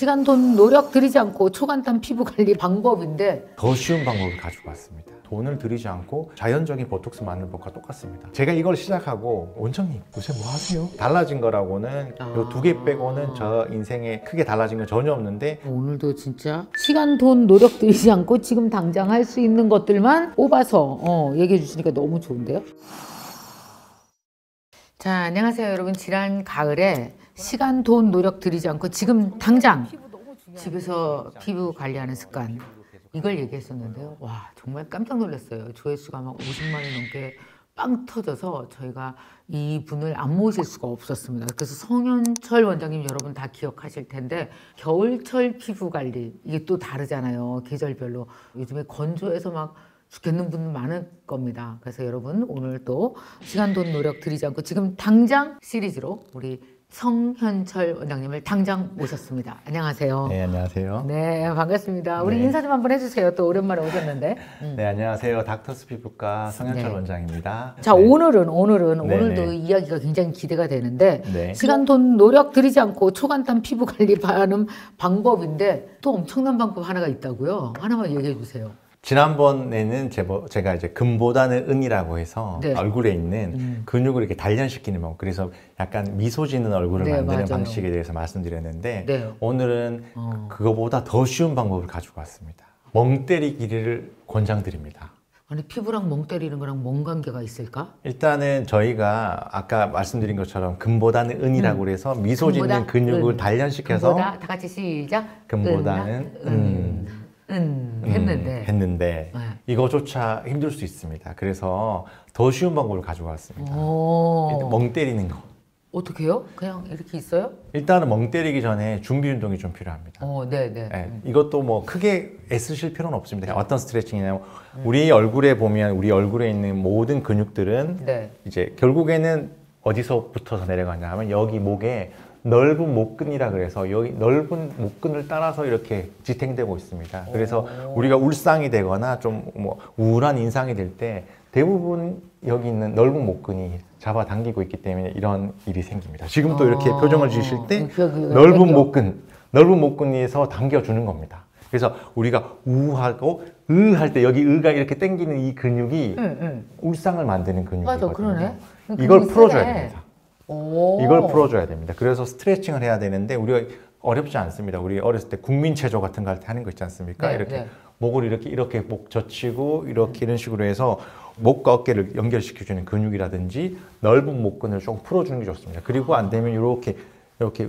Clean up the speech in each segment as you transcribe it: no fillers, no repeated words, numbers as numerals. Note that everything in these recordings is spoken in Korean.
시간, 돈, 노력 들이지 않고 초간단 피부 관리 방법인데 더 쉬운 방법을 가지고 왔습니다. 돈을 들이지 않고 자연적인 보톡스 맞는 법과 똑같습니다. 제가 이걸 시작하고 원장님 요새 뭐 하세요? 달라진 거라고는 요 두 개 빼고는 저 인생에 크게 달라진 건 전혀 없는데 오늘도 진짜 시간, 돈, 노력 들이지 않고 지금 당장 할 수 있는 것들만 뽑아서 얘기해 주시니까 너무 좋은데요? 자, 안녕하세요 여러분. 지난 가을에 시간, 돈, 노력 들이지 않고 지금 당장 집에서 피부 관리하는 습관, 이걸 얘기했었는데요. 와, 정말 깜짝 놀랐어요. 조회수가 막 50만이 넘게 빵 터져서 저희가 이분을 안 모실 수가 없었습니다. 그래서 성현철 원장님 여러분 다 기억하실 텐데, 겨울철 피부 관리 이게 또 다르잖아요. 계절별로. 요즘에 건조해서 막 죽겠는 분들 많을 겁니다. 그래서 여러분 오늘 또 시간, 돈, 노력 들이지 않고 지금 당장 시리즈로 우리 성현철 원장님을 당장 모셨습니다. 안녕하세요. 네, 안녕하세요. 네, 반갑습니다. 우리 네. 인사 좀 한번 해주세요. 또 오랜만에 오셨는데. 네, 안녕하세요. 닥터스 피부과 성현철 네. 원장입니다. 자, 네. 오늘도 네. 이야기가 굉장히 기대가 되는데, 네. 시간, 돈, 노력 들이지 않고 초간단 피부 관리하는 방법인데 또 엄청난 방법 하나가 있다고요. 하나만 얘기해 주세요. 지난번에는 제가 이제 금보다는 은이라고 해서 네. 얼굴에 있는 근육을 이렇게 단련시키는 방법, 그래서 약간 미소 짓는 얼굴을 네, 만드는 맞아요. 방식에 대해서 말씀드렸는데, 네. 오늘은 그거보다 더 쉬운 방법을 가지고 왔습니다. 멍 때리기를 권장드립니다. 아니, 피부랑 멍 때리는 거랑 뭔 관계가 있을까? 일단은 저희가 아까 말씀드린 것처럼 금보다는 은이라고 그래서 미소 짓는 금보다 근육을 은. 단련시켜서 금보다 다 같이 시작. 금보다는 했는데. 네. 이거조차 힘들 수 있습니다. 그래서 더 쉬운 방법을 가지고 왔습니다. 일단 멍 때리는 거. 어떻게 해요? 그냥 이렇게 있어요? 일단은 멍 때리기 전에 준비 운동이 좀 필요합니다. 네네. 네, 이것도 뭐 크게 애쓰실 필요는 없습니다. 어떤 스트레칭이냐면 우리 얼굴에 보면 우리 얼굴에 있는 모든 근육들은 네. 이제 결국에는 어디서부터 내려가냐 하면 여기 목에 넓은 목근이라 그래서 여기 넓은 목근을 따라서 이렇게 지탱되고 있습니다. 그래서 우리가 울상이 되거나 좀 뭐 우울한 인상이 될 때 대부분 여기 있는 넓은 목근이 잡아당기고 있기 때문에 이런 일이 생깁니다. 지금도 이렇게 표정을 지으실 때 넓은 목근에서 당겨주는 겁니다. 그래서 우리가 우하고 할 때 여기 의가 이렇게 당기는 이 근육이 울상을 만드는 근육이거든요. 맞아, 그러네. 이걸 풀어줘야 됩니다. 오. 이걸 풀어줘야 됩니다. 그래서 스트레칭을 해야 되는데 우리가 어렵지 않습니다. 우리 어렸을 때 국민체조 같은 거 할 때 하는 거 있지 않습니까? 네, 이렇게 네. 목을 이렇게 목 젖히고 이렇게 이런 식으로 해서 목과 어깨를 연결시켜주는 근육이라든지 넓은 목근을 좀 풀어주는 게 좋습니다. 그리고 안 되면 이렇게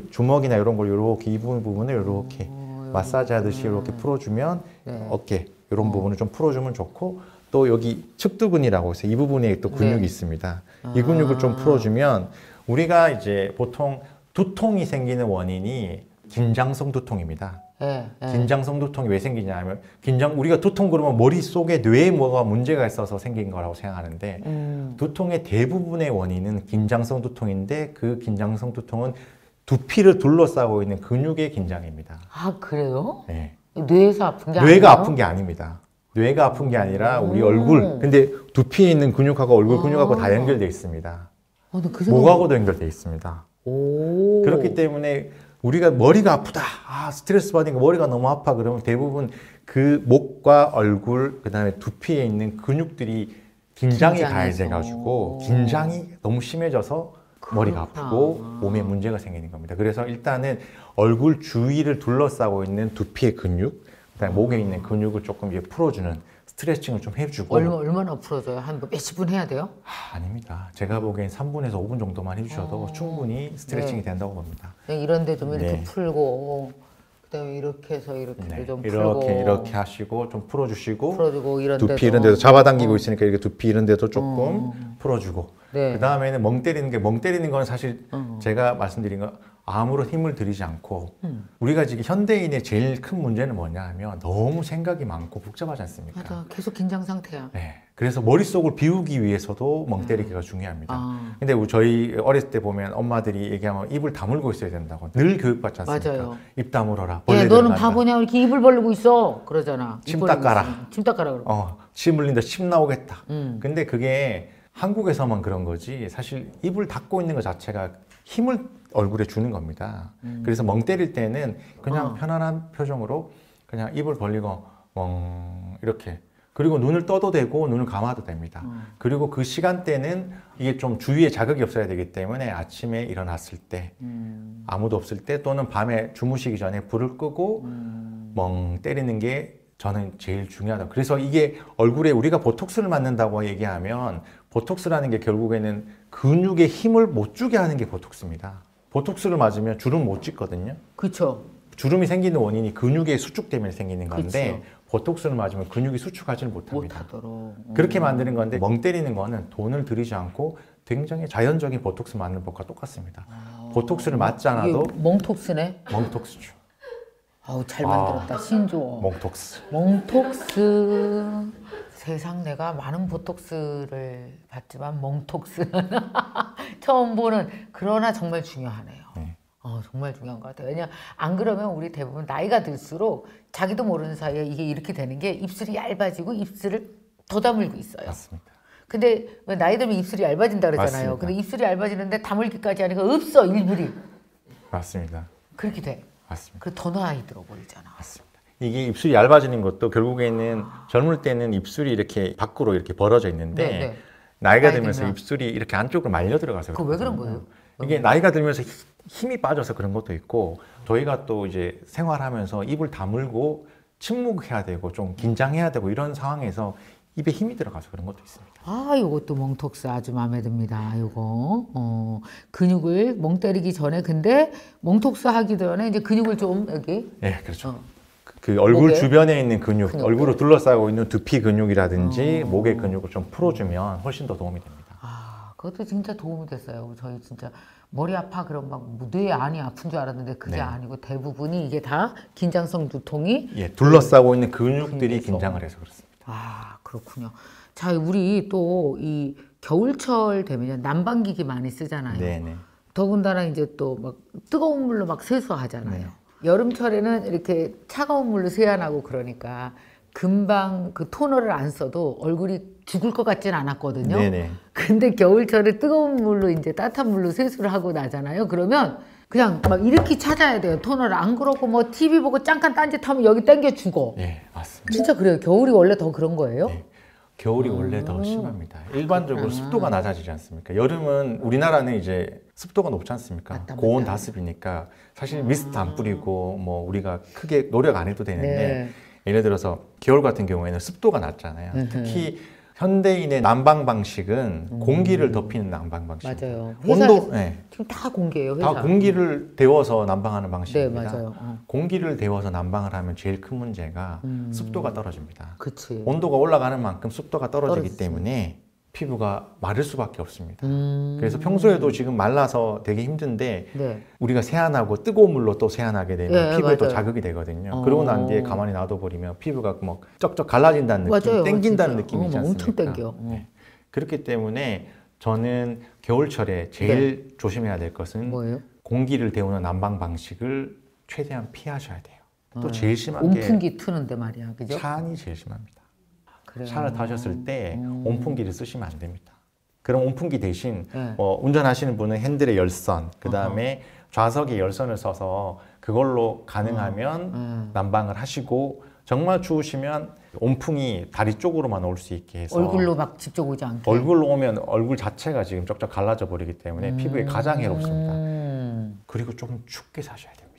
주먹이나 이런 걸 이렇게 이 부분을 이렇게 마사지 하듯이 이렇게 풀어주면 네. 어깨 이런 부분을 좀 풀어주면 좋고, 또 여기 측두근이라고 해서 이 부분에 또 근육이 네. 있습니다. 이 근육을 좀 풀어주면 우리가 이제 보통 두통이 생기는 원인이 긴장성 두통입니다. 네. 긴장성 두통이 왜 생기냐 하면 우리가 두통 그러면 머릿속에 뇌에 뭐가 문제가 있어서 생긴 거라고 생각하는데 두통의 대부분의 원인은 긴장성 두통인데 그 긴장성 두통은 두피를 둘러싸고 있는 근육의 긴장입니다. 아, 그래요? 네. 뇌에서 아픈 게 아니에요? 뇌가 아픈 게 아닙니다. 뇌가 아픈 게 아니라 우리 얼굴. 근데 두피에 있는 근육하고 얼굴 근육하고 다 연결되어 있습니다. 목하고도 연결되어 있습니다. 오. 그렇기 때문에 우리가 머리가 아프다, 스트레스 받으니까 머리가 너무 아파, 그러면 대부분 그 목과 얼굴, 그 다음에 두피에 있는 근육들이 긴장이 가해져가지고 긴장이 너무 심해져서 머리가 아프고 몸에 문제가 생기는 겁니다. 그래서 일단은 얼굴 주위를 둘러싸고 있는 두피의 근육, 그다음에 목에 있는 근육을 조금 풀어주는 스트레칭을 좀 해주고. 얼마나 풀어줘요? 한 몇십 분 해야 돼요? 아닙니다. 제가 보기엔 3분에서 5분 정도만 해주셔도 충분히 스트레칭이 된다고 봅니다. 이런 데 좀 이렇게 네. 풀고, 그다음에 이렇게 해서 이렇게 네. 좀 풀고, 이렇게 하시고 좀 풀어주시고, 풀어주고, 이런 두피 데도. 이런 데도 잡아당기고 있으니까 이렇게 두피 이런 데도 조금 풀어주고. 네. 그 다음에는 멍 때리는 건 사실 제가 말씀드린 거 아무런 힘을 들이지 않고, 우리가 지금 현대인의 제일 큰 문제는 뭐냐 하면 너무 생각이 많고 복잡하지 않습니까? 맞아, 계속 긴장 상태야. 네. 그래서 머릿속을 비우기 위해서도 멍 때리기가 중요합니다. 근데 저희 어렸을 때 보면 엄마들이 얘기하면 입을 다물고 있어야 된다고 늘 교육받지 않습니까? 맞아요. 입 다물어라. 야, 벌레 너는 들어간다. 바보냐? 이렇게 입을 벌리고 있어. 그러잖아. 침 입 벌리고 닦아라. 있으면. 침 닦아라. 그러고. 침 흘린다, 침 나오겠다. 근데 그게 한국에서만 그런 거지 사실 입을 닫고 있는 것 자체가 힘을 얼굴에 주는 겁니다. 그래서 멍 때릴 때는 그냥 편안한 표정으로 그냥 입을 벌리고 멍 이렇게, 그리고 눈을 떠도 되고 눈을 감아도 됩니다. 그리고 그 시간대는 이게 좀 주위에 자극이 없어야 되기 때문에 아침에 일어났을 때 아무도 없을 때 또는 밤에 주무시기 전에 불을 끄고 멍 때리는 게 저는 제일 중요하다. 그래서 이게 얼굴에 우리가 보톡스를 맞는다고 얘기하면 보톡스라는 게 결국에는 근육에 힘을 못 주게 하는 게 보톡스입니다. 보톡스를 맞으면 주름 못 찍거든요. 그렇죠. 주름이 생기는 원인이 근육의 수축 때문에 생기는 건데 그쵸. 보톡스를 맞으면 근육이 수축하지를 못합니다. 못하도록. 그렇게 만드는 건데 멍 때리는 거는 돈을 들이지 않고 굉장히 자연적인 보톡스 맞는 법과 똑같습니다. 보톡스를 맞지 않아도 이게 멍톡스네. 멍톡스죠. 아우 잘 만들었다. 신조어. 멍톡스. 멍톡스. 세상 내가 많은 보톡스를 봤지만 멍톡스는 처음 보는. 그러나 정말 중요하네요. 네. 정말 중요한 것 같아요. 왜냐 안 그러면 우리 대부분 나이가 들수록 자기도 모르는 사이에 이게 이렇게 되는 게 입술이 얇아지고 입술을 더 다물고 있어요. 맞습니다. 근데 왜 나이 들면 입술이 얇아진다 그러잖아요. 맞습니다. 근데 입술이 얇아지는데 다물기까지 하니까 없어 일부리. 맞습니다. 그렇게 돼. 맞습니다. 그래 더 나이 들어 보이잖아. 맞습니다. 이게 입술이 얇아지는 것도 결국에는 젊을 때는 입술이 이렇게 밖으로 이렇게 벌어져 있는데 네, 네. 나이가 나이 들면서 들면. 입술이 이렇게 안쪽으로 말려 들어가서 그거 왜 그런 거예요? 이게 나이가 들면서 힘이 빠져서 그런 것도 있고 저희가 또 이제 생활하면서 입을 다물고 침묵해야 되고 좀 긴장해야 되고 이런 상황에서 입에 힘이 들어가서 그런 것도 있습니다. 요것도 멍톡스 아주 마음에 듭니다. 요거 근육을 멍 때리기 전에 근데 멍톡스 하기 전에 이제 근육을 좀 여기 네, 그렇죠. 그 얼굴 목에? 주변에 있는 근육, 근육. 얼굴을 둘러싸고 있는 두피 근육이라든지 목의 근육을 좀 풀어주면 훨씬 더 도움이 됩니다. 그것도 진짜 도움이 됐어요. 저희 진짜 머리 아파 그럼 막 뇌 안이 아픈 줄 알았는데 그게 네. 아니고 대부분이 이게 다 긴장성 두통이 예, 둘러싸고 있는 근육들이 근육에서. 긴장을 해서 그렇습니다. 그렇군요. 자, 우리 또 이 겨울철 되면 난방기기 많이 쓰잖아요. 네네. 더군다나 이제 또 막 뜨거운 물로 막 세수하잖아요. 네. 여름철에는 이렇게 차가운 물로 세안하고 그러니까 금방 그 토너를 안 써도 얼굴이 죽을 것 같진 않았거든요. 네네. 근데 겨울철에 뜨거운 물로 이제 따뜻한 물로 세수를 하고 나잖아요. 그러면 그냥 막 이렇게 찾아야 돼요. 토너를. 안 그러고 뭐 TV 보고 잠깐 딴짓하면 여기 땡겨 죽어. 예, 맞습니다. 진짜 그래요. 겨울이 원래 더 그런 거예요? 네. 겨울이 원래 더 심합니다. 일반적으로 습도가 낮아지지 않습니까? 여름은 우리나라는 이제 습도가 높지 않습니까? 맞다, 맞다. 고온 다습이니까 사실 미스트 안 뿌리고 뭐 우리가 크게 노력 안 해도 되는데 네. 예를 들어서 겨울 같은 경우에는 습도가 낮잖아요. 특히 현대인의 난방 방식은 공기를 덮이는 난방 방식입니다. 맞아요. 온도, 회사에서 네. 지금 다 공개예요. 회사. 다 공기를 데워서 난방하는 네, 방식입니다. 맞아요. 공기를 데워서 난방을 하면 제일 큰 문제가 습도가 떨어집니다. 그치. 온도가 올라가는 만큼 습도가 떨어지기 떨어지지. 때문에 피부가 마를 수밖에 없습니다. 그래서 평소에도 지금 말라서 되게 힘든데 네. 우리가 세안하고 뜨거운 물로 또 세안하게 되면 네, 피부에 또 맞아요. 자극이 되거든요. 그러고 난 뒤에 가만히 놔둬버리면 피부가 막 쩍쩍 갈라진다는 느낌, 맞아요. 땡긴다는 진짜. 느낌이지 않습니까? 엄청 땡겨. 네. 그렇기 때문에 저는 겨울철에 제일 조심해야 될 것은 뭐예요? 공기를 데우는 난방 방식을 최대한 피하셔야 돼요. 또 제일 심한 게 온풍기 트는데 말이야. 그죠? 찬이 제일 심합니다. 그래요. 차를 타셨을 때 온풍기를 쓰시면 안 됩니다. 그럼 온풍기 대신 네. 운전하시는 분은 핸들에 열선, 그 다음에 좌석에 열선을 써서 그걸로 가능하면 난방을 하시고 정말 추우시면 온풍이 다리 쪽으로만 올 수 있게 해서 얼굴로 막 직접 오지 않게. 얼굴로 오면 얼굴 자체가 지금 쩍쩍 갈라져 버리기 때문에 피부에 가장 해롭습니다. 그리고 조금 춥게 사셔야 됩니다.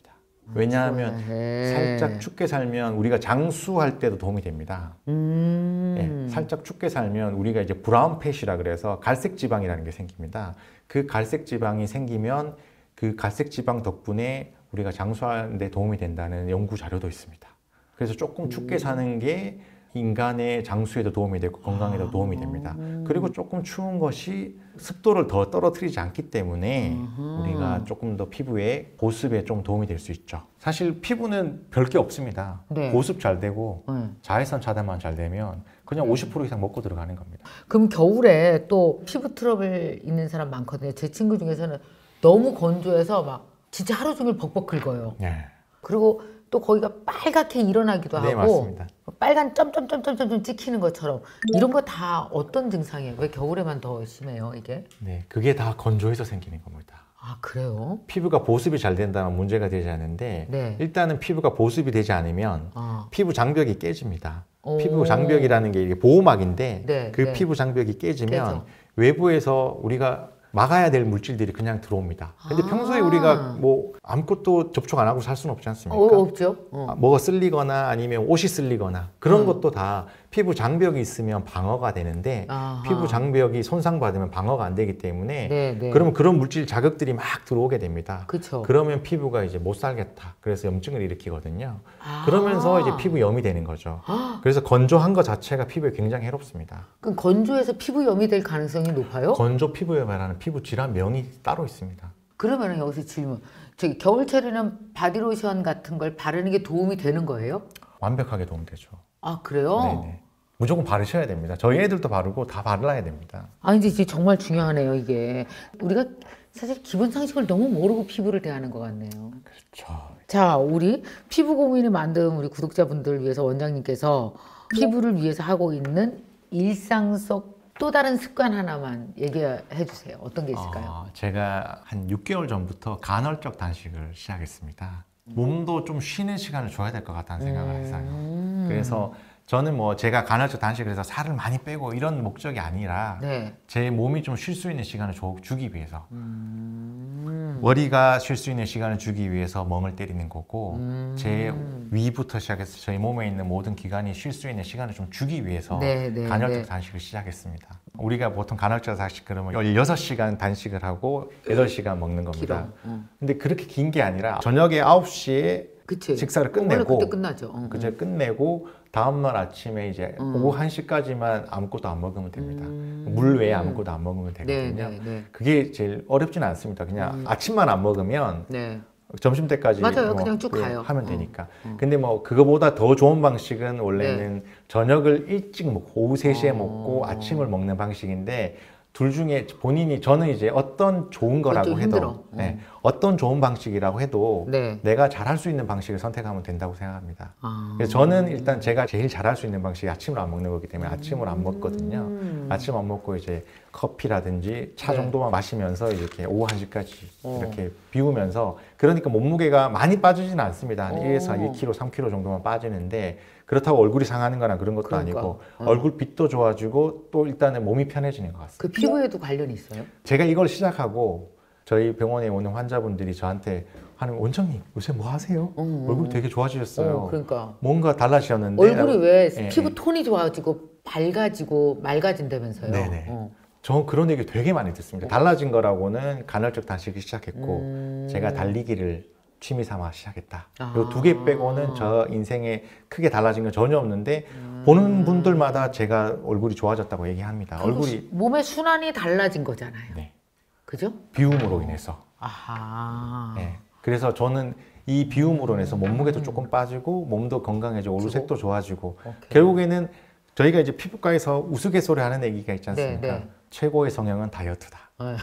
왜냐하면 살짝 춥게 살면 우리가 장수할 때도 도움이 됩니다. 예, 살짝 춥게 살면 우리가 이제 브라운 팻이라 그래서 갈색 지방이라는 게 생깁니다. 그 갈색 지방이 생기면 그 갈색 지방 덕분에 우리가 장수하는 데 도움이 된다는 연구 자료도 있습니다. 그래서 조금 춥게 사는 게 인간의 장수에도 도움이 되고 건강에도 도움이 됩니다. 그리고 조금 추운 것이 습도를 더 떨어뜨리지 않기 때문에 우리가 조금 더 피부에 보습에 좀 도움이 될 수 있죠. 사실 피부는 별게 없습니다. 네. 보습 잘 되고 네. 자외선 차단만 잘 되면 그냥 50% 이상 먹고 들어가는 겁니다. 그럼 겨울에 또 피부 트러블 있는 사람 많거든요. 제 친구 중에서는 너무 건조해서 막 진짜 하루 종일 벅벅 긁어요. 네, 그리고 또 거기가 빨갛게 일어나기도 네 하고 맞습니다. 빨간 점점점점점 찍히는 것처럼 이런 거 다 어떤 증상이에요? 왜 겨울에만 더 심해요 이게? 네, 그게 다 건조해서 생기는 겁니다. 아, 그래요? 피부가 보습이 잘 된다면 문제가 되지 않는데 네. 일단은 피부가 보습이 되지 않으면 아. 피부 장벽이 깨집니다. 오. 피부 장벽이라는 게 이게 보호막인데 네, 그 네. 피부 장벽이 깨지면 깨져. 외부에서 우리가 막아야 될 물질들이 그냥 들어옵니다. 근데 아. 평소에 우리가 뭐 아무것도 접촉 안 하고 살 수는 없지 않습니까? 없죠. 뭐가 쓸리거나 아니면 옷이 쓸리거나 그런 것도 다 피부 장벽이 있으면 방어가 되는데 아하. 피부 장벽이 손상받으면 방어가 안 되기 때문에 네, 네. 그러면 그런 물질 자극들이 막 들어오게 됩니다. 그쵸. 그러면 피부가 이제 못 살겠다. 그래서 염증을 일으키거든요. 아. 그러면서 이제 피부염이 되는 거죠. 그래서 건조한 것 자체가 피부에 굉장히 해롭습니다. 그럼 건조해서 피부염이 될 가능성이 높아요? 건조 피부염이라는 피부 질환명이 따로 있습니다. 그러면 여기서 질문. 저기 겨울철에는 바디로션 같은 걸 바르는 게 도움이 되는 거예요? 완벽하게 도움되죠. 아, 그래요? 네네. 무조건 바르셔야 됩니다. 저희 애들도 바르고 다 발라야 됩니다. 아, 이제 정말 중요하네요, 이게. 우리가 사실 기본 상식을 너무 모르고 피부를 대하는 것 같네요. 그렇죠. 자, 우리 피부 고민이 만든 우리 구독자분들 위해서 원장님께서 피부를 위해서 하고 있는 일상 속 또 다른 습관 하나만 얘기해 주세요. 어떤 게 있을까요? 제가 한 6개월 전부터 간헐적 단식을 시작했습니다. 몸도 좀 쉬는 시간을 줘야 될 것 같다는 생각을 했어요. 그래서 저는 뭐 제가 간헐적 단식을 해서 살을 많이 빼고 이런 목적이 아니라 네. 제 몸이 좀 쉴 수 있는 시간을 주기 위해서 머리가 쉴 수 있는 시간을 주기 위해서 멍을 때리는 거고 제 위부터 시작해서 저희 몸에 있는 모든 기관이 쉴 수 있는 시간을 좀 주기 위해서 네, 네, 간헐적 네. 단식을 시작했습니다. 우리가 보통 간헐적 단식 그러면 16시간 단식을 하고 8시간 먹는 겁니다. 길어. 근데 그렇게 긴 게 아니라 저녁에 9시에 그치. 식사를 원래 끝내고 그때 끝나죠. 그제 끝내고 다음날 아침에 이제 오후 1시까지만 아무것도 안 먹으면 됩니다. 물 외에 아무것도 안 먹으면 되거든요. 네, 네. 그게 제일 어렵지는 않습니다. 그냥 아침만 안 먹으면 네. 점심 때까지 맞아요. 그냥 쭉 가요. 하면 되니까. 근데 뭐 그거보다 더 좋은 방식은 원래는 저녁을 일찍 먹고 오후 3시에 먹고 아침을 먹는 방식인데 둘 중에 본인이 저는 이제 어떤 좋은 거라고 좀 해도 힘들어. 네, 어떤 좋은 방식이라고 해도 네. 내가 잘할 수 있는 방식을 선택하면 된다고 생각합니다. 아. 그래서 저는 일단 제가 제일 잘할 수 있는 방식이 아침을 안 먹는 거기 때문에 아침을 안 먹거든요. 아침 안 먹고 이제 커피라든지 차 네. 정도만 마시면서 이렇게 오후 1시까지 이렇게 비우면서 그러니까 몸무게가 많이 빠지지는 않습니다. 한 1에서 1kg, 3kg 정도만 빠지는데 그렇다고 얼굴이 상하는 거나 그런 것도 그러니까. 아니고 얼굴 빛도 좋아지고 또 일단은 몸이 편해지는 것 같습니다. 그 피부에도 관련이 있어요? 제가 이걸 시작하고 저희 병원에 오는 환자분들이 저한테 하는 원장님 요새 뭐 하세요? 얼굴 되게 좋아지셨어요. 그러니까. 뭔가 달라지셨는데 얼굴이 왜 예, 피부 톤이 좋아지고 밝아지고 맑아진다면서요? 네네. 저 그런 얘기 되게 많이 듣습니다. 달라진 거라고는 간헐적 단식을 시작했고 제가 달리기를 취미 삼아 시작했다. 아. 요 두 개 빼고는 저 인생에 크게 달라진 건 전혀 없는데 보는 분들마다 제가 얼굴이 좋아졌다고 얘기합니다. 얼굴이 몸의 순환이 달라진 거잖아요. 네, 그죠? 비움으로 인해서. 아하. 네. 그래서 저는 이 비움으로 인해서 몸무게도 조금 빠지고 몸도 건강해지고 얼굴색도 좋아지고 결국에는 저희가 이제 피부과에서 우스갯소리 하는 얘기가 있지 않습니까? 네, 네. 최고의 성형은 다이어트다. 네.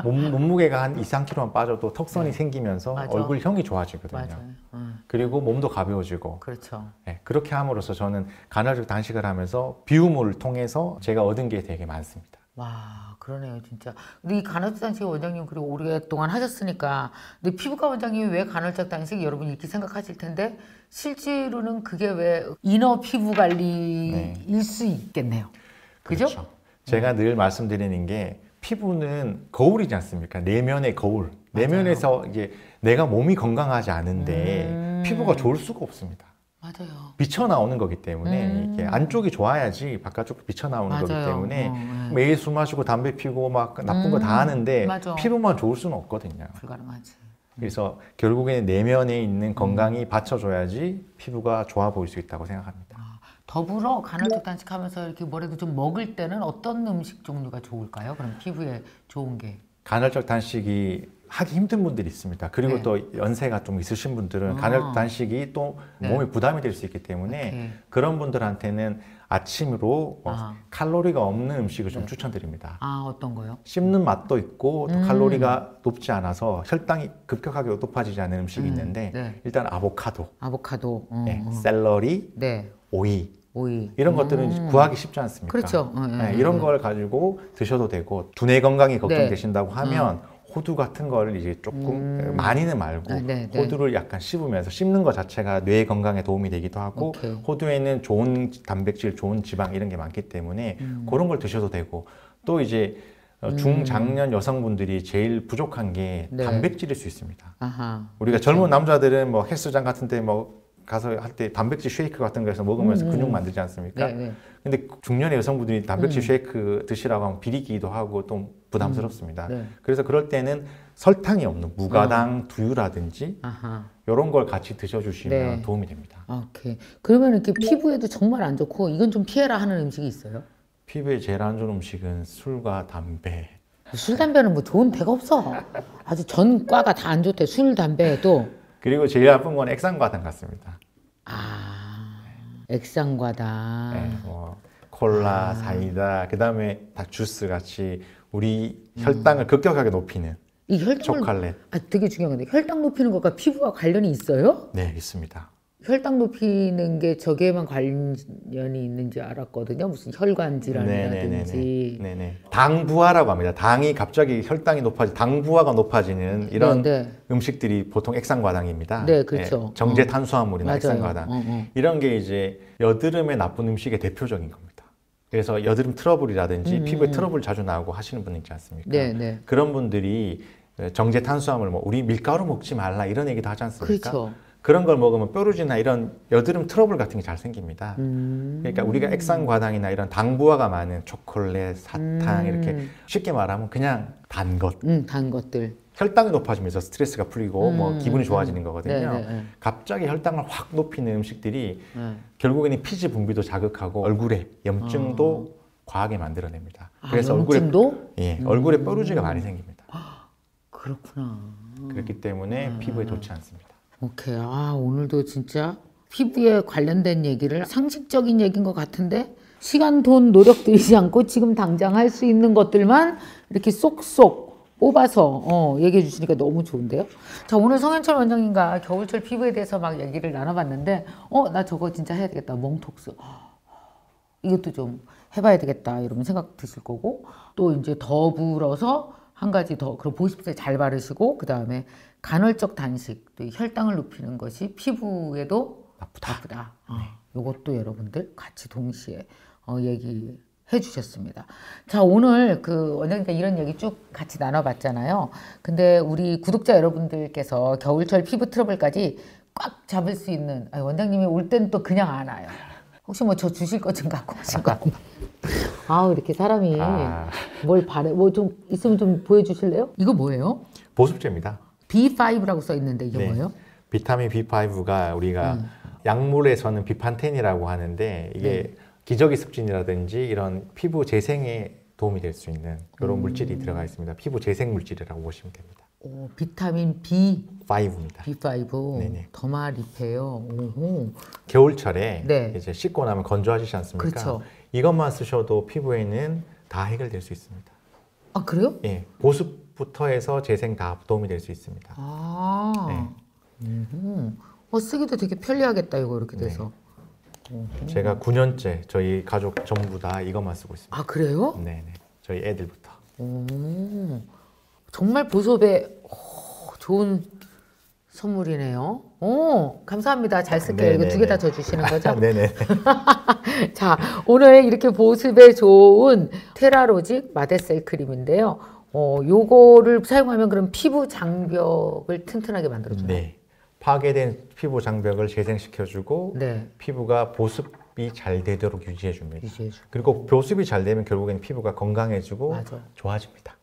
몸무게가 한 2, 3kg만 빠져도 턱선이 생기면서 맞아. 얼굴형이 좋아지거든요. 맞아요. 그리고 몸도 가벼워지고 그렇죠. 네, 그렇게 함으로써 저는 간헐적 단식을 하면서 비움을 통해서 제가 얻은 게 되게 많습니다. 와, 그러네요, 진짜. 근데 이 간헐적 단식 원장님 그리고 오랫동안 하셨으니까, 근데 피부과 원장님이 왜 간헐적 단식 여러분 이렇게 생각하실 텐데 실제로는 그게 왜 인어 피부 관리일 수 있겠네요. 그죠? 그렇죠. 제가 늘 말씀드리는 게 피부는 거울이지 않습니까? 내면의 거울. 내면에서 이제 내가 몸이 건강하지 않은데 피부가 좋을 수가 없습니다. 맞아요. 비쳐 나오는 거기 때문에 이게 안쪽이 좋아야지 바깥쪽도 비쳐 나오는 거기 맞아요. 때문에 네. 매일 술 마시고 담배 피고 막 나쁜 거 다 하는데 맞아. 피부만 좋을 수는 없거든요. 불가능하지. 그래서 결국에는 내면에 있는 건강이 받쳐줘야지 피부가 좋아 보일 수 있다고 생각합니다. 더불어 간헐적 단식하면서 이렇게 뭐라도 좀 먹을 때는 어떤 음식 종류가 좋을까요? 그럼 피부에 좋은 게. 간헐적 단식이 하기 힘든 분들이 있습니다. 그리고 네. 또 연세가 좀 있으신 분들은 간헐적 단식이 또 네. 몸에 부담이 될 수 있기 때문에 오케이. 그런 분들한테는 아침으로 칼로리가 없는 음식을 좀 추천드립니다. 아, 어떤 거요? 씹는 맛도 있고 또 칼로리가 높지 않아서 혈당이 급격하게 높아지지 않는 음식이 있는데 네. 일단 아보카도, 아보카도, 네, 샐러리, 네, 오이 오이. 이런 것들은 구하기 쉽지 않습니까? 그렇죠. 네, 이런 걸 가지고 드셔도 되고 두뇌 건강이 걱정되신다고 하면 호두 같은 걸 이제 조금 많이는 말고 네. 호두를 약간 씹으면서 씹는 것 자체가 뇌 건강에 도움이 되기도 하고 오케이. 호두에는 좋은 단백질, 좋은 지방 이런 게 많기 때문에 그런 걸 드셔도 되고 또 이제 중장년 여성분들이 제일 부족한 게 네. 단백질일 수 있습니다. 아하. 우리가 젊은 남자들은 뭐 헬스장 같은 데 뭐 가서 할 때 단백질 쉐이크 같은 거에서 먹으면서 근육 만들지 않습니까? 네. 근데 중년의 여성분들이 단백질 쉐이크 드시라고 하면 비리기도 하고 또 부담스럽습니다. 네. 그래서 그럴 때는 설탕이 없는 무가당 두유라든지 아하. 이런 걸 같이 드셔주시면 네. 도움이 됩니다. 오케이. 그러면 이렇게 피부에도 정말 안 좋고 이건 좀 피해라 하는 음식이 있어요? 피부에 제일 안 좋은 음식은 술과 담배. 술, 담배는 뭐 좋은 데가 없어. 아주 전과가 다 안 좋대. 술, 담배에도. 그리고 제일 나쁜 건 액상과당 같습니다. 아, 액상과당. 네, 뭐 콜라, 사이다, 그 다음에 다 주스 같이 우리 혈당을 급격하게 높이는 이 혈당을 초콜릿. 되게 중요한 건데 혈당 높이는 것과 피부와 관련이 있어요? 네, 있습니다. 혈당 높이는 게 저게만 관련이 있는지 알았거든요. 무슨 혈관 질환이라든지. 네네. 당부화라고 합니다. 당이 갑자기 혈당이 높아지, 당부화가 높아지는 이런 네. 음식들이 보통 액상과당입니다. 네, 그렇죠. 정제 탄수화물이나 맞아요. 액상과당. 이런 게 이제 여드름의 나쁜 음식의 대표적인 겁니다. 그래서 여드름 트러블이라든지 피부에 트러블 자주 나오고 하시는 분 있지 않습니까? 네. 그런 분들이 정제 탄수화물, 뭐 우리 밀가루 먹지 말라 이런 얘기도 하지 않습니까? 그렇죠. 그런 걸 먹으면 뾰루지나 이런 여드름 트러블 같은 게 잘 생깁니다. 그러니까 우리가 액상과당이나 이런 당부화가 많은 초콜릿, 사탕 이렇게 쉽게 말하면 그냥 단 것. 단 것들. 혈당이 높아지면서 스트레스가 풀리고 뭐 기분이 좋아지는 거거든요. 네. 갑자기 혈당을 확 높이는 음식들이 결국에는 피지 분비도 자극하고 얼굴에 염증도 과하게 만들어냅니다. 그래서 염증도? 얼굴에 뾰루지가 많이 생깁니다. 그렇구나. 그렇기 때문에 피부에 좋지 않습니다. 오케이. 오늘도 진짜 피부에 관련된 얘기를 상식적인 얘기인 것 같은데 시간, 돈, 노력 들이지 않고 지금 당장 할 수 있는 것들만 이렇게 쏙쏙 뽑아서 얘기해 주시니까 너무 좋은데요. 자, 오늘 성현철 원장님과 겨울철 피부에 대해서 막 얘기를 나눠봤는데 나 저거 진짜 해야 되겠다. 몽톡스. 이것도 좀 해봐야 되겠다. 이러면 생각 드실 거고 또 이제 더불어서 한 가지 더 그럼 보습제 잘 바르시고 그 다음에 간헐적 단식, 또 혈당을 높이는 것이 피부에도 나쁘다. 이것도 여러분들 같이 동시에 얘기해 주셨습니다. 자, 오늘 그 원장님과 이런 얘기 쭉 같이 나눠봤잖아요. 근데 우리 구독자 여러분들께서 겨울철 피부 트러블까지 꽉 잡을 수 있는 원장님이 올 땐 또 그냥 안 와요. 혹시 뭐 저 주실 것 좀 갖고 오신 거 아니에요? 이렇게 사람이 뭘 바래 뭐 좀 있으면 좀 보여주실래요? 이거 뭐예요? 보습제입니다. B5라고 써 있는데 이게 뭐예요? 비타민 B5가 우리가 약물에서는 비판텐이라고 하는데 이게 기저귀 습진이라든지 이런 피부 재생에 도움이 될 수 있는 이런 물질이 들어가 있습니다. 피부 재생 물질이라고 보시면 됩니다. 비타민 B5입니다. B5. 네네. 더마 리페어. 오호. 겨울철에 이제 씻고 나면 건조하시지 않습니까? 그렇죠. 이것만 쓰셔도 피부에는 다 해결될 수 있습니다. 아, 그래요? 예, 보습부터 해서 재생 다 도움이 될 수 있습니다. 쓰기도 되게 편리하겠다 이거 이렇게 돼서. 제가 9년째 저희 가족 전부 다 이것만 쓰고 있습니다. 아, 그래요? 네네. 저희 애들부터. 정말 보습에 좋은 선물이네요. 감사합니다. 잘 쓸게요. 이거 2개 다 줘 주시는 거죠? 네네. 자, 오늘 이렇게 보습에 좋은 테라로직 마데셀 크림인데요. 요거를 사용하면 그럼 피부 장벽을 튼튼하게 만들어줘요. 네. 파괴된 피부 장벽을 재생시켜주고 피부가 보습이 잘 되도록 유지해줍니다. 그리고 보습이 잘 되면 결국에는 피부가 건강해지고 좋아집니다.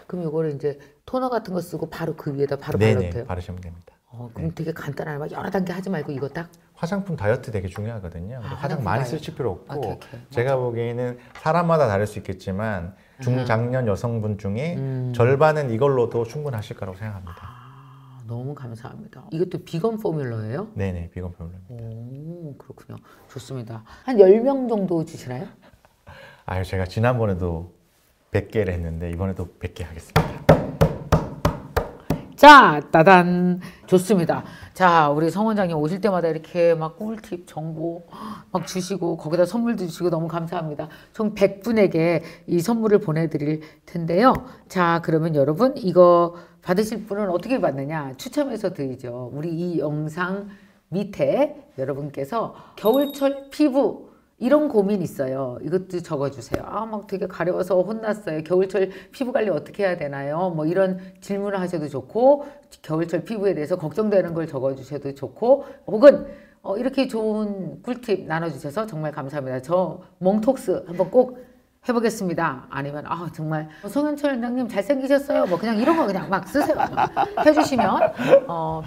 그럼 이거를 이제 토너 같은 거 쓰고 바로 그 위에다 바로 발라도 돼요? 바르시면 됩니다. 그럼 되게 간단하게 막 여러 단계 하지 말고 이거 딱? 화장품 다이어트 되게 중요하거든요. 화장 많이 쓰실 필요 없고 오케이. 제가 보기에는 사람마다 다를 수 있겠지만 중장년 여성분 중에 절반은 이걸로도 충분하실 거라고 생각합니다. 너무 감사합니다. 이것도 비건 포뮬러예요? 네네, 비건 포뮬러입니다. 그렇군요. 좋습니다. 한 10명 정도 주시나요? 제가 지난번에도 100개를 했는데 이번에도 100개 하겠습니다. 자, 따단. 좋습니다. 자, 우리 성 원장님 오실 때마다 이렇게 막 꿀팁 정보 막 주시고 거기다 선물도 주시고 너무 감사합니다. 총 100분에게 이 선물을 보내드릴 텐데요. 자, 그러면 여러분 이거 받으실 분은 어떻게 받느냐? 추첨해서 드리죠. 우리 이 영상 밑에 여러분께서 겨울철 피부 이런 고민 있어요. 이것도 적어주세요. 아, 막 되게 가려워서 혼났어요. 겨울철 피부 관리 어떻게 해야 되나요? 뭐 이런 질문을 하셔도 좋고, 겨울철 피부에 대해서 걱정되는 걸 적어주셔도 좋고, 혹은 이렇게 좋은 꿀팁 나눠주셔서 정말 감사합니다. 저 몽톡스 한번 꼭 해보겠습니다. 아니면 정말 송현철 원장님 잘생기셨어요. 뭐 그냥 이런 거 그냥 막 쓰세요. 막 해주시면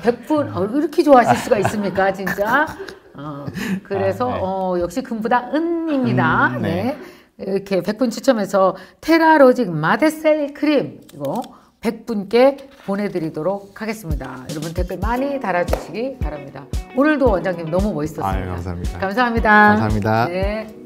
100분 이렇게 좋아하실 수가 있습니까? 진짜. 그래서 네. 역시 금보다 은입니다. 네. 네. 이렇게 100분 추첨해서 테라로직 마데셀 크림 이거 100분께 보내드리도록 하겠습니다. 여러분 댓글 많이 달아주시기 바랍니다. 오늘도 원장님 너무 멋있었습니다. 감사합니다. 감사합니다. 감사합니다. 네.